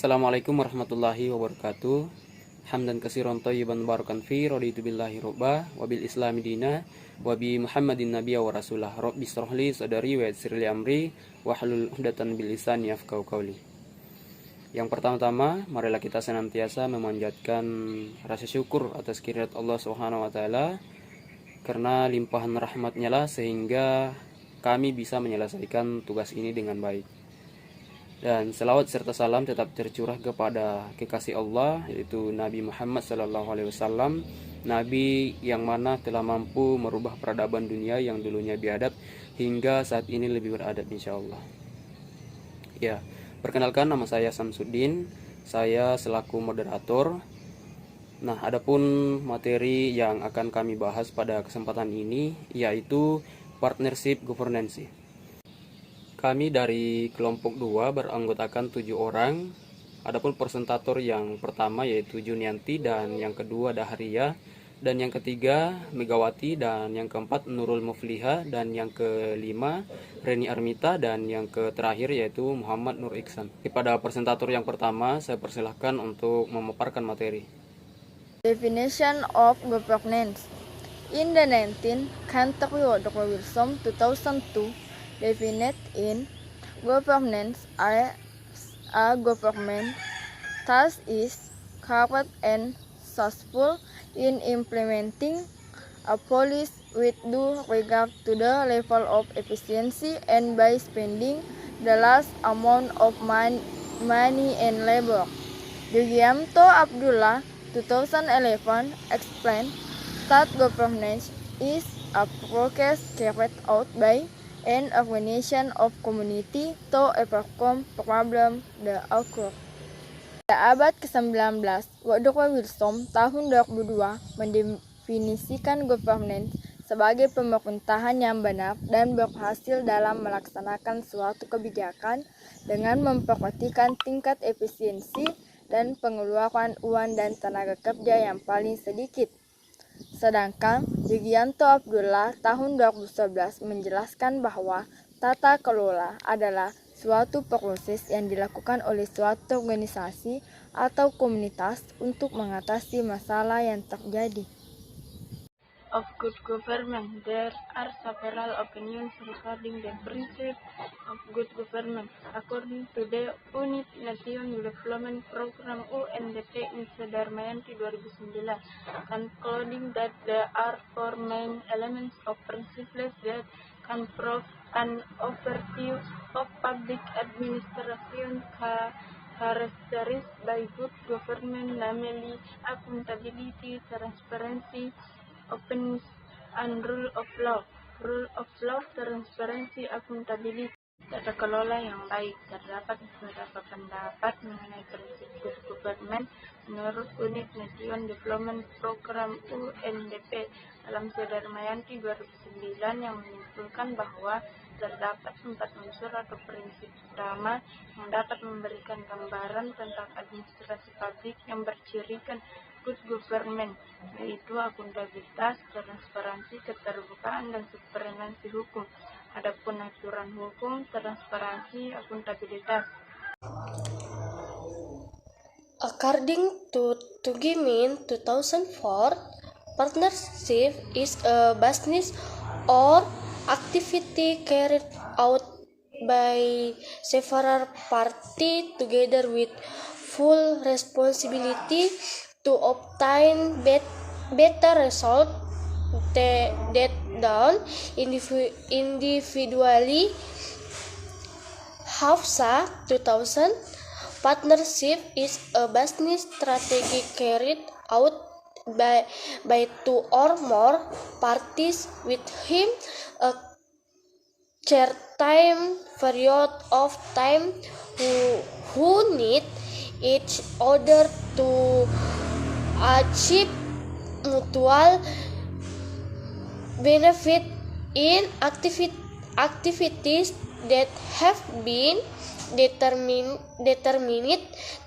Assalamualaikum warahmatullahi wabarakatuh. Hamdan katsiran thayyiban barakan fi raditu billahi robba wabil islami dina wabi Muhammadin nabiyya wa rasulah. Rabbi shrah li sadri wa yassir li amri wahlul 'uqdatam bil lisani yafqahu qawli. Yang pertama-tama, marilah kita senantiasa memanjatkan rasa syukur atas kehadirat Allah Subhanahu wa taala karena limpahan rahmat-Nya lah sehingga kami bisa menyelesaikan tugas ini dengan baik. Dan selawat serta salam tetap tercurah kepada kekasih Allah, yaitu Nabi Muhammad SAW, Nabi yang mana telah mampu merubah peradaban dunia yang dulunya biadab hingga saat ini lebih beradab insyaallah. Ya, perkenalkan, nama saya Samsuddin, saya selaku moderator. Nah, adapun materi yang akan kami bahas pada kesempatan ini yaitu partnership governance. Kami dari kelompok 2 beranggotakan 7 orang. Adapun presentator yang pertama yaitu Junianti, dan yang kedua Dahria, dan yang ketiga Megawati, dan yang keempat Nurul Mufliha, dan yang kelima Reni Armita, dan yang terakhir yaitu Muhammad Nur Iksan. Pada presentator yang pertama saya persilahkan untuk memaparkan materi. Definition of governance. In the 19th country of Wilson 2002 defined in governance as a government that is correct and successful in implementing a policy with due regard to the level of efficiency and by spending the last amount of money and labor. Yugianto Abdullah 2011 explained that governance is a process carried out by an organization of community to overcome problem that occur. Pada abad ke-19, Woodrow Wilson tahun 2002 mendefinisikan governance sebagai pemerintahan yang benar dan berhasil dalam melaksanakan suatu kebijakan dengan memperhatikan tingkat efisiensi dan pengeluaran uang dan tenaga kerja yang paling sedikit. Sedangkan Yugianto Abdullah tahun 2011 menjelaskan bahwa tata kelola adalah suatu proses yang dilakukan oleh suatu organisasi atau komunitas untuk mengatasi masalah yang terjadi. Of good government, there are several opinions regarding the principle of good government. According to the United Nations Development Program UNDP in Damayanti 2009, concluding that there are 4 main elements of principles that can prove an overview of public administration characterized by good government, namely accountability, transparency, openness, and rule of law. Rule of law, transparency, accountability. Tata kelola yang baik. Terdapat beberapa pendapat mengenai prinsip good government menurut United Nations Development Program UNDP dalam Damayanti 2009 yang menyimpulkan bahwa terdapat 4 unsur atau prinsip utama yang dapat memberikan gambaran tentang administrasi publik yang bercirikan good government, yaitu akuntabilitas, transparansi, keterbukaan, dan supremasi hukum. Adapun aturan hukum, transparansi, akuntabilitas. According to Tugimin 2004, partnership is a business or activity carried out by several parties together with full responsibility to obtain better result that done individually. Hafsa 2000, partnership is a business strategy carried out by 2 or more parties within a certain period of time who need each other to achieve mutual benefit in activities that have been determined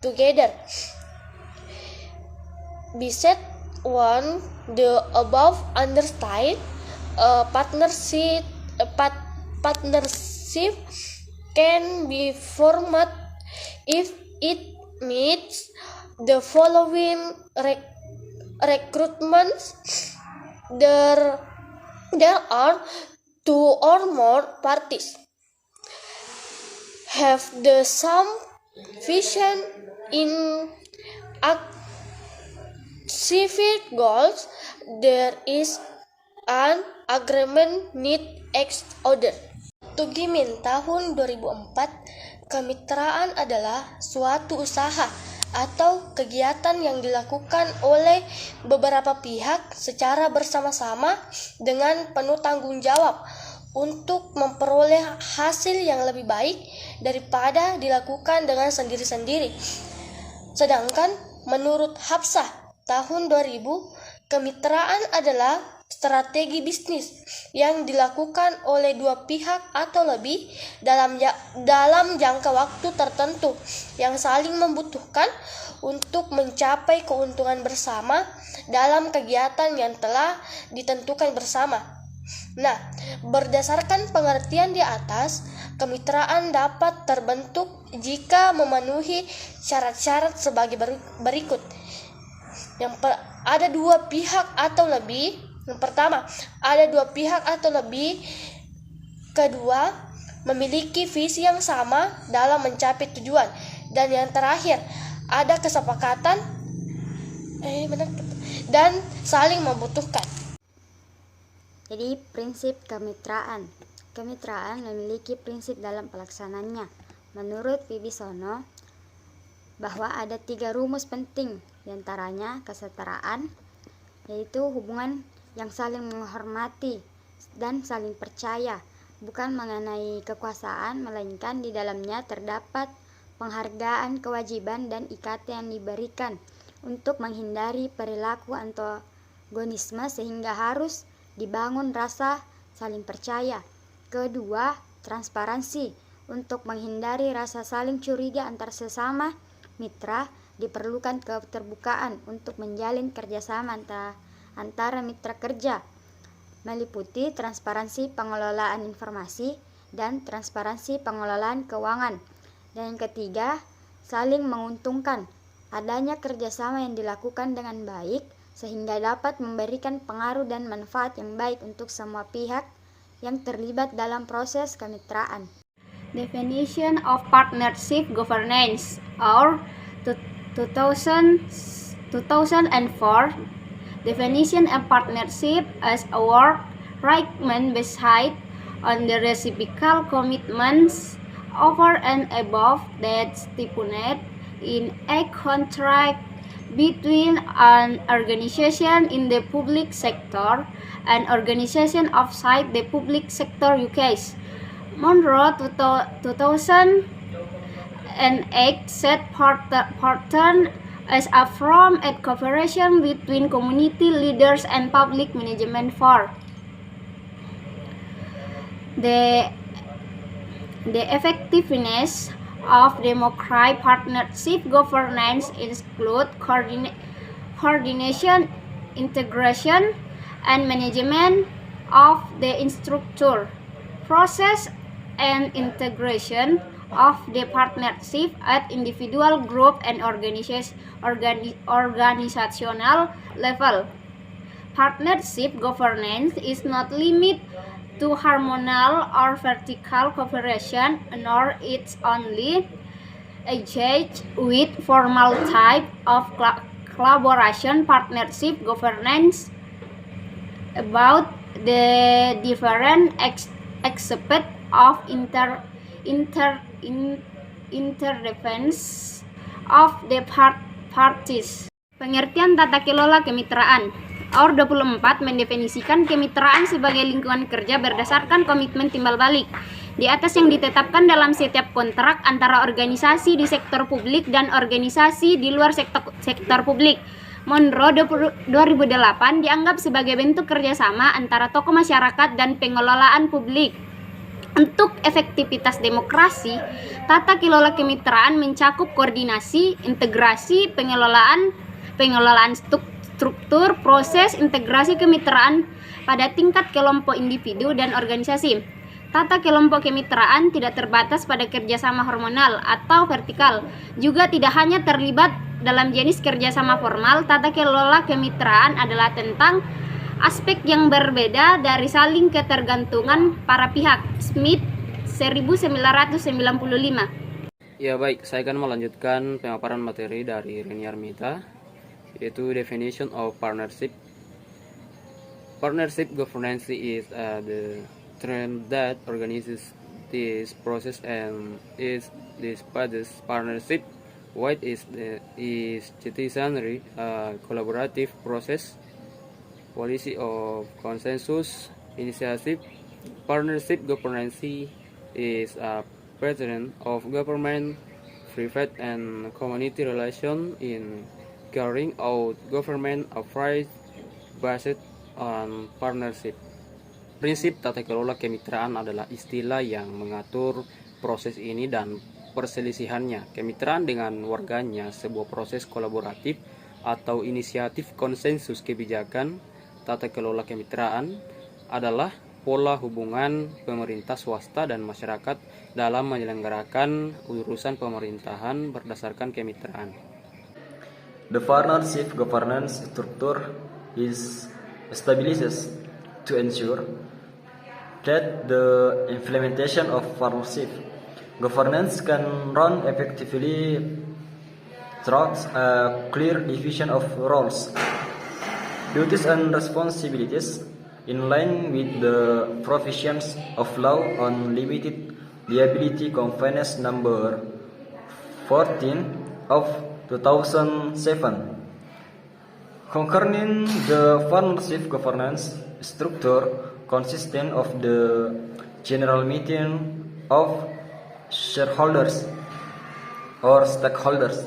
together. Besides the above understand, partnership can be formed if it meets the following recruitments. There are 2 or more parties have the same vision in achieving goals. There is an agreement need each other. Tugimin tahun 2004, kemitraan adalah suatu usaha atau kegiatan yang dilakukan oleh beberapa pihak secara bersama-sama dengan penuh tanggung jawab untuk memperoleh hasil yang lebih baik daripada dilakukan dengan sendiri-sendiri. Sedangkan menurut Hafsah tahun 2000, kemitraan adalah strategi bisnis yang dilakukan oleh 2 pihak atau lebih dalam jangka waktu tertentu yang saling membutuhkan untuk mencapai keuntungan bersama dalam kegiatan yang telah ditentukan bersama. Nah, berdasarkan pengertian di atas, kemitraan dapat terbentuk jika memenuhi syarat-syarat sebagai berikut. Ada 2 pihak atau lebih. Yang pertama, ada 2 pihak atau lebih. Kedua, memiliki visi yang sama dalam mencapai tujuan. Dan yang terakhir, ada kesepakatan dan saling membutuhkan. Jadi prinsip kemitraan. Kemitraan memiliki prinsip dalam pelaksanaannya. Menurut Wibisono, bahwa ada 3 rumus penting, diantaranya kesetaraan, yaitu hubungan yang saling menghormati dan saling percaya, bukan mengenai kekuasaan, melainkan di dalamnya terdapat penghargaan, kewajiban, dan ikatan yang diberikan untuk menghindari perilaku antagonisme sehingga harus dibangun rasa saling percaya. Kedua, transparansi. Untuk menghindari rasa saling curiga antar sesama mitra, diperlukan keterbukaan untuk menjalin kerjasama antara mitra kerja, meliputi transparansi pengelolaan informasi dan transparansi pengelolaan keuangan. Dan yang ketiga, saling menguntungkan. Adanya kerjasama yang dilakukan dengan baik sehingga dapat memberikan pengaruh dan manfaat yang baik untuk semua pihak yang terlibat dalam proses kemitraan. Definition of partnership governance or 2004 definition of partnership as a work arrangement based on the reciprocal commitments over and above that stipulated in a contract between an organization in the public sector and organization outside the public sector UK. Monroe 2008 set partner as a form of cooperation between community leaders and public management for the effectiveness of democratic partnership governance include coordination, integration, and management of the structure, process, and integration of the partnership at individual, group, and organizational level. Partnership governance is not limited to horizontal or vertical cooperation, nor it's only engaged with formal type of collaboration. Partnership governance about the different aspects of interdependence of the parties. Pengertian tata kelola kemitraan. AUR 24 mendefinisikan kemitraan sebagai lingkungan kerja berdasarkan komitmen timbal balik di atas yang ditetapkan dalam setiap kontrak antara organisasi di sektor publik dan organisasi di luar sektor publik. Monroe 2008 dianggap sebagai bentuk kerjasama antara tokoh masyarakat dan pengelolaan publik. Untuk efektivitas demokrasi, tata kelola kemitraan mencakup koordinasi, integrasi, pengelolaan struktur, proses, integrasi kemitraan pada tingkat kelompok individu dan organisasi. Tata kelompok kemitraan tidak terbatas pada kerjasama hormonal atau vertikal, juga tidak hanya terlibat dalam jenis kerjasama formal. Tata kelola kemitraan adalah tentang aspek yang berbeda dari saling ketergantungan para pihak. Smith 1995. Ya baik, saya akan melanjutkan pemaparan materi dari Reni Armita, yaitu definition of partnership. Partnership governance is the term that organizes this process and is this partnership. What is citizenry, collaborative process, policy of consensus, initiative. Partnership governance is a pattern of government, private and community relation in carrying out government affairs based on partnership. Prinsip tata kelola kemitraan adalah istilah yang mengatur proses ini dan perselisihannya. Kemitraan dengan warganya sebuah proses kolaboratif atau inisiatif konsensus kebijakan. Tata kelola kemitraan adalah pola hubungan pemerintah swasta dan masyarakat dalam menyelenggarakan urusan pemerintahan berdasarkan kemitraan. The partnership governance structure is established to ensure that the implementation of partnership governance can run effectively through a clear division of roles, duties and responsibilities in line with the provisions of law on limited liability convenience number 14 of 2007. Concerning the partnership governance structure consisting of the general meeting of shareholders or stakeholders,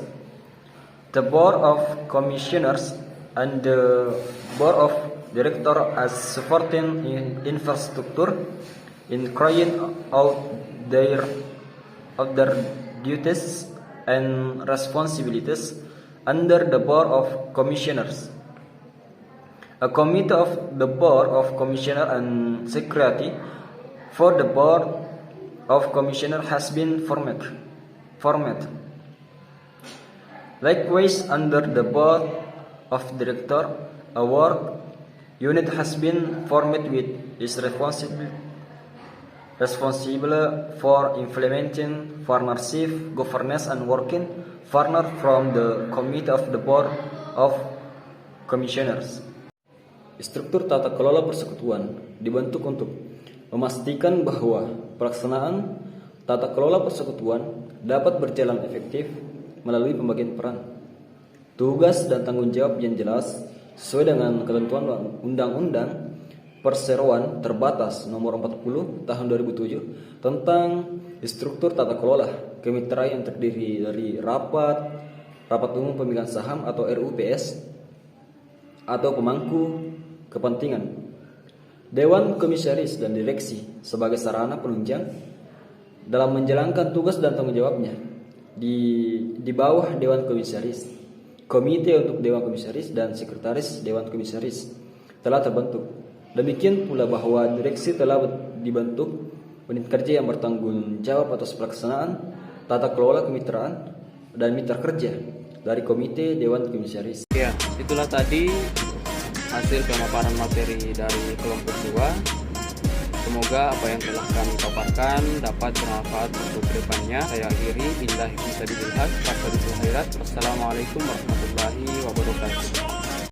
the board of commissioners and the board of directors as supporting infrastructure in carrying out their duties and responsibilities under the board of commissioners. A committee of the board of commissioners and secretary for the board of commissioners has been formed. Likewise, under the board of directors, a work unit has been formed with is responsible for implementing partnership governance and working partner from the committee of the board of commissioners. Struktur tata kelola persekutuan dibentuk untuk memastikan bahwa pelaksanaan tata kelola persekutuan dapat berjalan efektif melalui pembagian peran, tugas dan tanggung jawab yang jelas sesuai dengan ketentuan Undang-Undang Perseroan Terbatas Nomor 40 Tahun 2007 tentang struktur tata kelola kemitraan yang terdiri dari rapat umum pemegang saham atau RUPS atau pemangku kepentingan, dewan komisaris dan direksi sebagai sarana penunjang dalam menjalankan tugas dan tanggung jawabnya di bawah dewan komisaris. Komite untuk dewan komisaris dan sekretaris dewan komisaris telah terbentuk. Demikian pula bahwa direksi telah dibentuk unit kerja yang bertanggung jawab atas pelaksanaan tata kelola kemitraan dan mitra kerja dari komite dewan komisaris. Ya, itulah tadi hasil pemaparan materi dari kelompok 2. Semoga apa yang telah kami paparkan dapat bermanfaat untuk kedepannya. Saya akhiri, billahi taufiq wal hidayah. Wassalamualaikum warahmatullahi wabarakatuh.